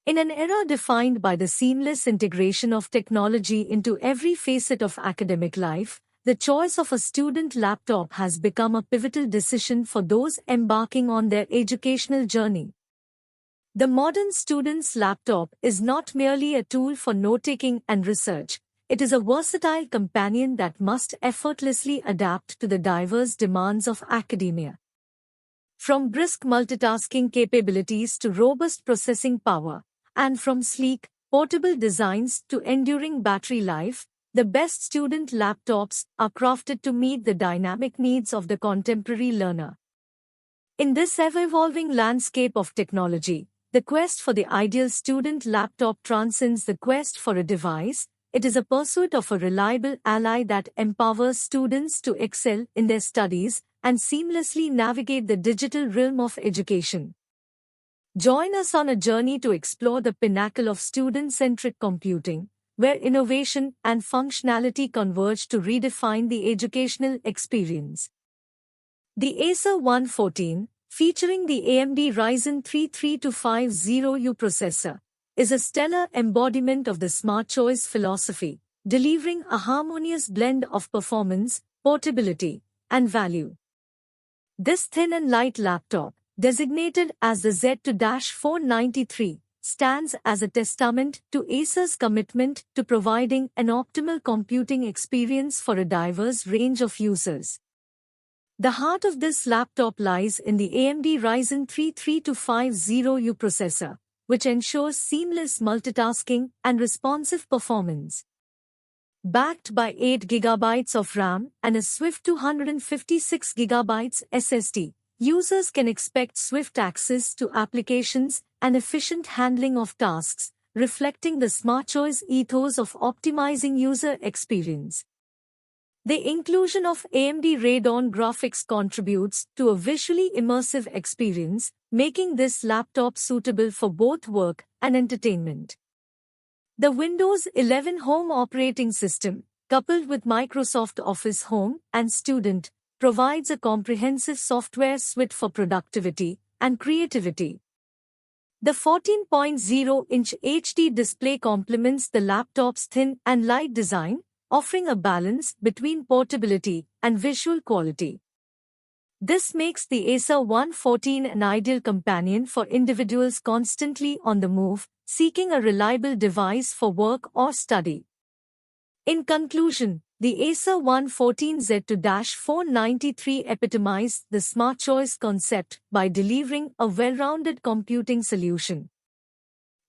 In an era defined by the seamless integration of technology into every facet of academic life, the choice of a student laptop has become a pivotal decision for those embarking on their educational journey. The modern student's laptop is not merely a tool for note-taking and research, it is a versatile companion that must effortlessly adapt to the diverse demands of academia. From brisk multitasking capabilities to robust processing power, and from sleek, portable designs to enduring battery life, the best student laptops are crafted to meet the dynamic needs of the contemporary learner. In this ever-evolving landscape of technology, the quest for the ideal student laptop transcends the quest for a device. It is a pursuit of a reliable ally that empowers students to excel in their studies and seamlessly navigate the digital realm of education. Join us on a journey to explore the pinnacle of student-centric computing, where innovation and functionality converge to redefine the educational experience. The Acer 114, featuring the AMD Ryzen 3 3250U processor, is a stellar embodiment of the smart choice philosophy, delivering a harmonious blend of performance, portability, and value. This thin and light laptop, designated as the Z2 D493, stands as a testament to Acer's commitment to providing an optimal computing experience for a diverse range of users. The heart of this laptop lies in the AMD Ryzen 3 3250U processor, which ensures seamless multitasking and responsive performance. Backed by 8GB of RAM and a swift 256GB SSD, users can expect swift access to applications and efficient handling of tasks, reflecting the smart choice ethos of optimizing user experience. The inclusion of AMD Radeon graphics contributes to a visually immersive experience, making this laptop suitable for both work and entertainment. The Windows 11 Home operating system, coupled with Microsoft Office Home and Student, provides a comprehensive software suite for productivity and creativity. The 14.0-inch HD display complements the laptop's thin and light design, offering a balance between portability and visual quality. This makes the Acer 114 an ideal companion for individuals constantly on the move, seeking a reliable device for work or study. In conclusion, the Acer 114 Z2 D493 epitomized the smart choice concept by delivering a well-rounded computing solution.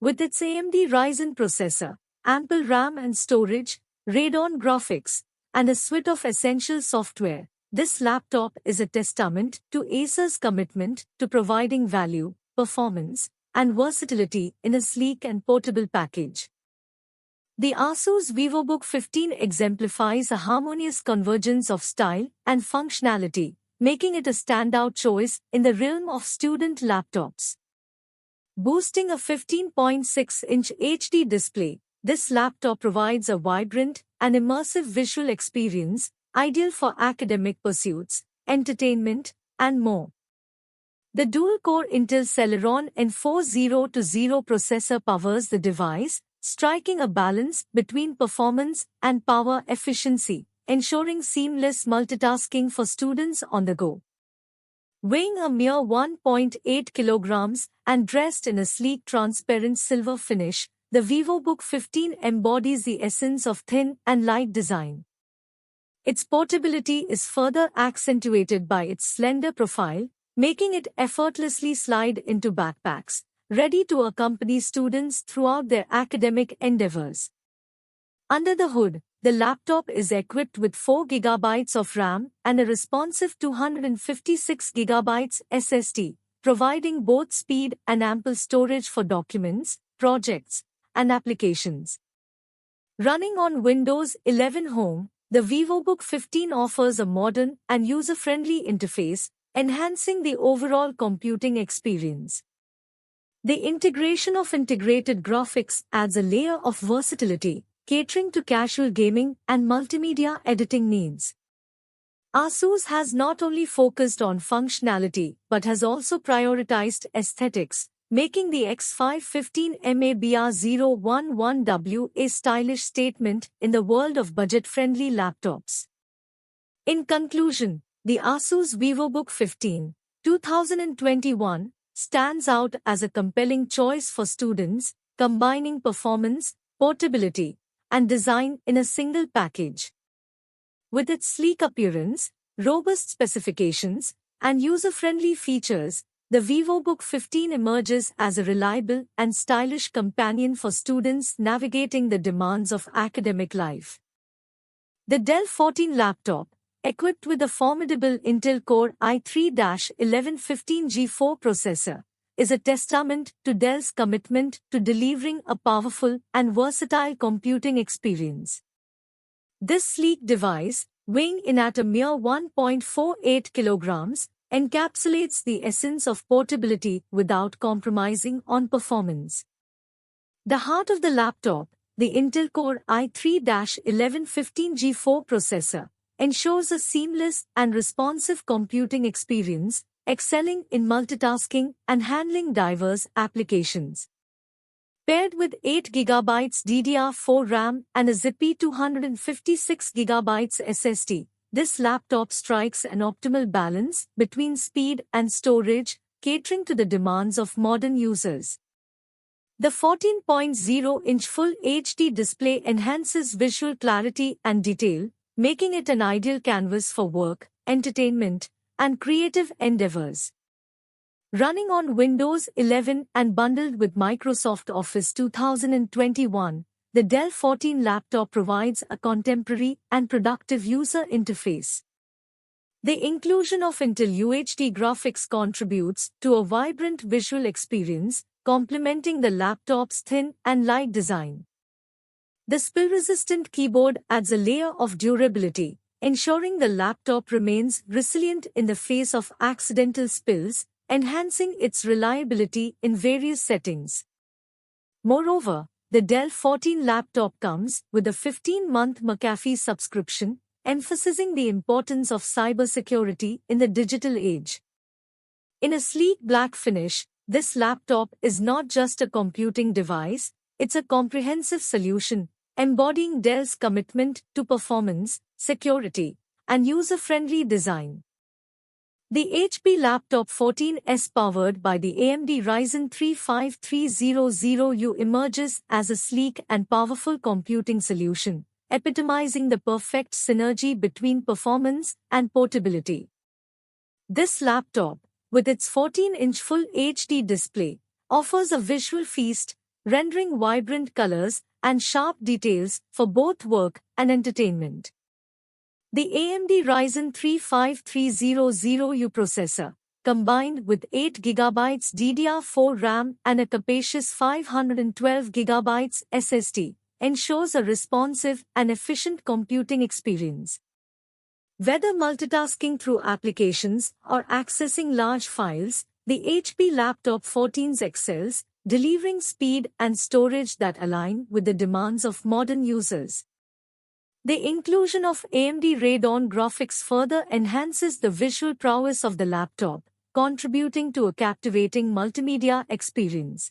With its AMD Ryzen processor, ample RAM and storage, Radeon graphics, and a suite of essential software, this laptop is a testament to Acer's commitment to providing value, performance, and versatility in a sleek and portable package. The Asus VivoBook 15 exemplifies a harmonious convergence of style and functionality, making it a standout choice in the realm of student laptops. Boasting a 15.6-inch HD display, this laptop provides a vibrant and immersive visual experience, ideal for academic pursuits, entertainment, and more. The dual-core Intel Celeron N4020 processor powers the device, striking a balance between performance and power efficiency, ensuring seamless multitasking for students on the go. Weighing a mere 1.8 kilograms and dressed in a sleek transparent silver finish, the VivoBook 15 embodies the essence of thin and light design. Its portability is further accentuated by its slender profile, making it effortlessly slide into backpacks, ready to accompany students throughout their academic endeavors. Under the hood, the laptop is equipped with 4GB of RAM and a responsive 256GB SSD, providing both speed and ample storage for documents, projects, and applications. Running on Windows 11 Home, the VivoBook 15 offers a modern and user-friendly interface, enhancing the overall computing experience. The integration of integrated graphics adds a layer of versatility, catering to casual gaming and multimedia editing needs. Asus has not only focused on functionality but has also prioritized aesthetics, making the X515 MABR011W a stylish statement in the world of budget-friendly laptops. In conclusion, the Asus VivoBook 15, 2021 stands out as a compelling choice for students, combining performance, portability, and design in a single package. With its sleek appearance, robust specifications, and user-friendly features, the VivoBook 15 emerges as a reliable and stylish companion for students navigating the demands of academic life. The Dell 14 laptop, equipped with a formidable Intel Core i3-1115 G4 processor, is a testament to Dell's commitment to delivering a powerful and versatile computing experience. This sleek device, weighing in at a mere 1.48 kilograms, encapsulates the essence of portability without compromising on performance. The heart of the laptop, the Intel Core i3-1115 G4 processor, ensures a seamless and responsive computing experience, excelling in multitasking and handling diverse applications. Paired with 8GB DDR4 RAM and a zippy 256GB SSD, this laptop strikes an optimal balance between speed and storage, catering to the demands of modern users. The 14.0-inch Full HD display enhances visual clarity and detail, making it an ideal canvas for work, entertainment, and creative endeavors. Running on Windows 11 and bundled with Microsoft Office 2021, the Dell 14 laptop provides a contemporary and productive user interface. The inclusion of Intel UHD graphics contributes to a vibrant visual experience, complementing the laptop's thin and light design. The spill-resistant keyboard adds a layer of durability, ensuring the laptop remains resilient in the face of accidental spills, enhancing its reliability in various settings. Moreover, the Dell 14 laptop comes with a 15-month McAfee subscription, emphasizing the importance of cybersecurity in the digital age. In a sleek black finish, this laptop is not just a computing device, it's a comprehensive solution, embodying Dell's commitment to performance, security, and user-friendly design. The HP Laptop 14S, powered by the AMD Ryzen 3 5300U, emerges as a sleek and powerful computing solution, epitomizing the perfect synergy between performance and portability. This laptop, with its 14-inch Full HD display, offers a visual feast, rendering vibrant colors and sharp details for both work and entertainment. The AMD Ryzen 3 5300U processor, combined with 8GB DDR4 RAM and a capacious 512GB SSD, ensures a responsive and efficient computing experience. Whether multitasking through applications or accessing large files, the HP Laptop 14 excels, delivering speed and storage that align with the demands of modern users. The inclusion of AMD Radeon graphics further enhances the visual prowess of the laptop, contributing to a captivating multimedia experience.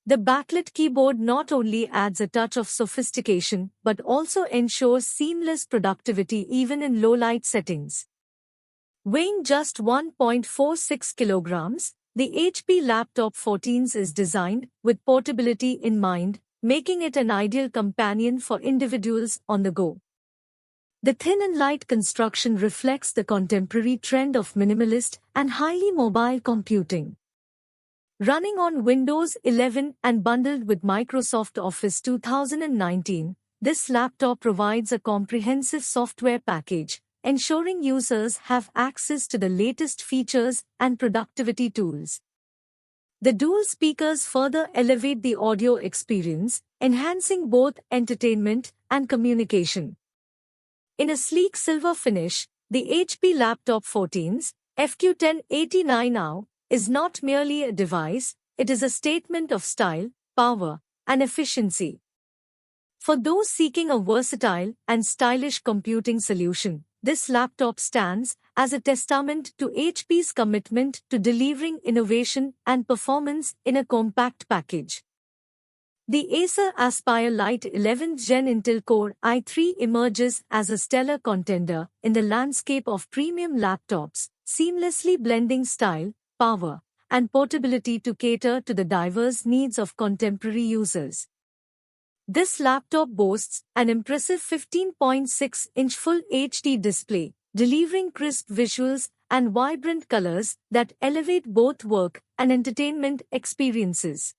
The backlit keyboard not only adds a touch of sophistication but also ensures seamless productivity even in low-light settings. Weighing just 1.46 kilograms, the HP Laptop 14 is designed with portability in mind, making it an ideal companion for individuals on the go. The thin and light construction reflects the contemporary trend of minimalist and highly mobile computing. Running on Windows 11 and bundled with Microsoft Office 2019, this laptop provides a comprehensive software package, ensuring users have access to the latest features and productivity tools. The dual speakers further elevate the audio experience, enhancing both entertainment and communication. In a sleek silver finish, the HP Laptop 14's FQ1089 is not merely a device, it is a statement of style, power, and efficiency. For those seeking a versatile and stylish computing solution, This laptop stands as a testament to HP's commitment to delivering innovation and performance in a compact package. The Acer Aspire Lite 11th Gen Intel Core i3 emerges as a stellar contender in the landscape of premium laptops, seamlessly blending style, power, and portability to cater to the diverse needs of contemporary users. This laptop boasts an impressive 15.6-inch Full HD display, delivering crisp visuals and vibrant colors that elevate both work and entertainment experiences.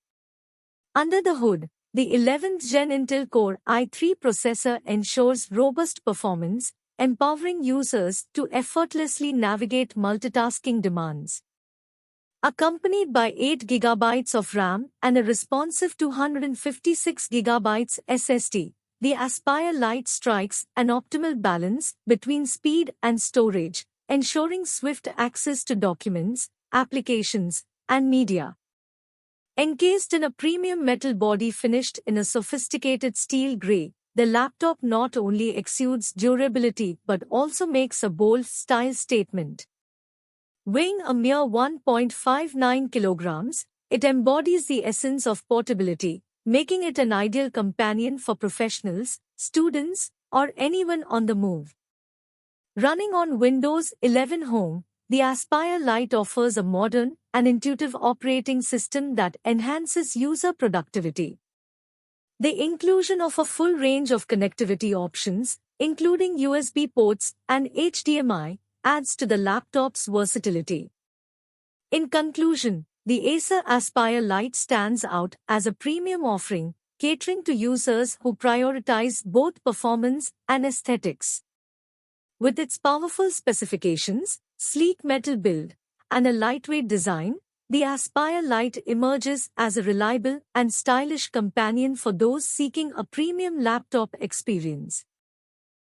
Under the hood, the 11th Gen Intel Core i3 processor ensures robust performance, empowering users to effortlessly navigate multitasking demands. Accompanied by 8 GB of RAM and a responsive 256 GB SSD, the Aspire Lite strikes an optimal balance between speed and storage, ensuring swift access to documents, applications, and media. Encased in a premium metal body finished in a sophisticated steel grey, the laptop not only exudes durability but also makes a bold style statement. Weighing a mere 1.59 kilograms, it embodies the essence of portability, making it an ideal companion for professionals, students, or anyone on the move. Running on Windows 11 Home, the Aspire Lite offers a modern and intuitive operating system that enhances user productivity. The inclusion of a full range of connectivity options, including USB ports and HDMI, adds to the laptop's versatility. In conclusion, the Acer Aspire Lite stands out as a premium offering, catering to users who prioritize both performance and aesthetics. With its powerful specifications, sleek metal build, and a lightweight design, the Aspire Lite emerges as a reliable and stylish companion for those seeking a premium laptop experience.